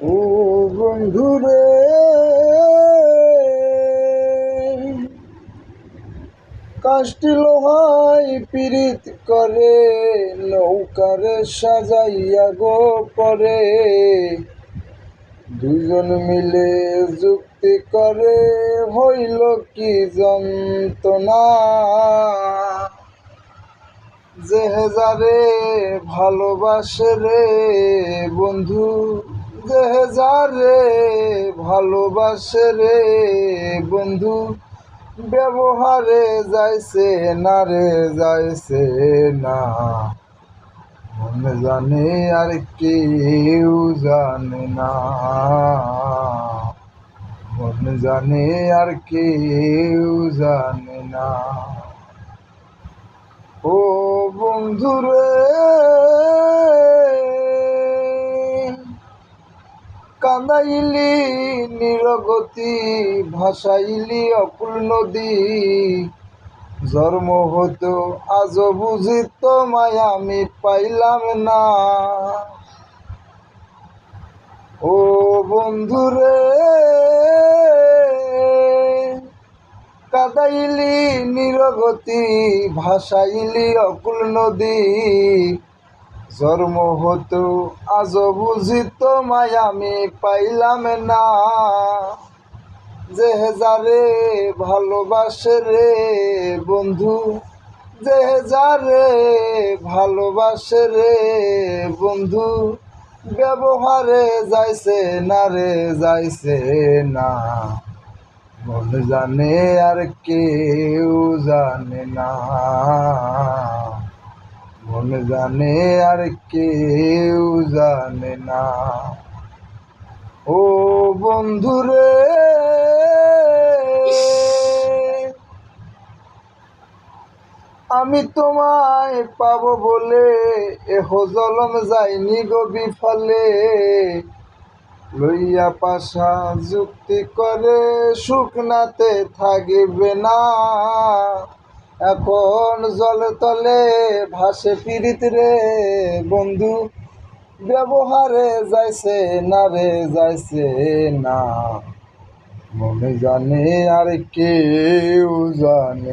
ও বন্ধুরে, কাষ্টি লোহাই পীড়িত করে নৌকারে সাজাইয়া গো পরে, দুজন মিলে যুক্তি করে হইল কি যন্ত্রণা। যে যারে ভালোবাসে রে বন্ধু, যে যারে ভালোবাসে রে বন্ধু, ব্যবহারে যাইছে না রে যাইছে না। মন জানে আর কেউ জানে না, মন জানে আর কেউ জানে না। ও বন্ধুরে, কান্দাইলি নিরগতি, ভাসাইলি অকুল নদী। জন্ম হতো আজ বুঝি তোমায় আমি পাইলাম না। ও বন্ধুরে, কাদাইলি নিরগতি, ভাসাইলি অকুল নদী। জন্ম হতো আজ বুঝি তোমায় আমি পাইলাম না। যে যারে ভালোবাসে রে বন্ধু, যে যারে ভালোবাসে রে বন্ধু, ব্যবহারে যাইছে না রে যাইছে না। মন জানে আর কেউ জানে না, মন জানে আর কেউ জানে না। ও বন্ধুরে, আমি তোমায় পাবো বলে এহ জলম যাইনি গো বিফলে। লইয়া পাশা যুক্তি করে শুকনাতে থাকিবে না। এখন জলে তলে ভাসে পীড়িত রে বন্ধু, ব্যবহারে যাইছে না রে যাইছে না। মনে জানে আর কেউ জানে।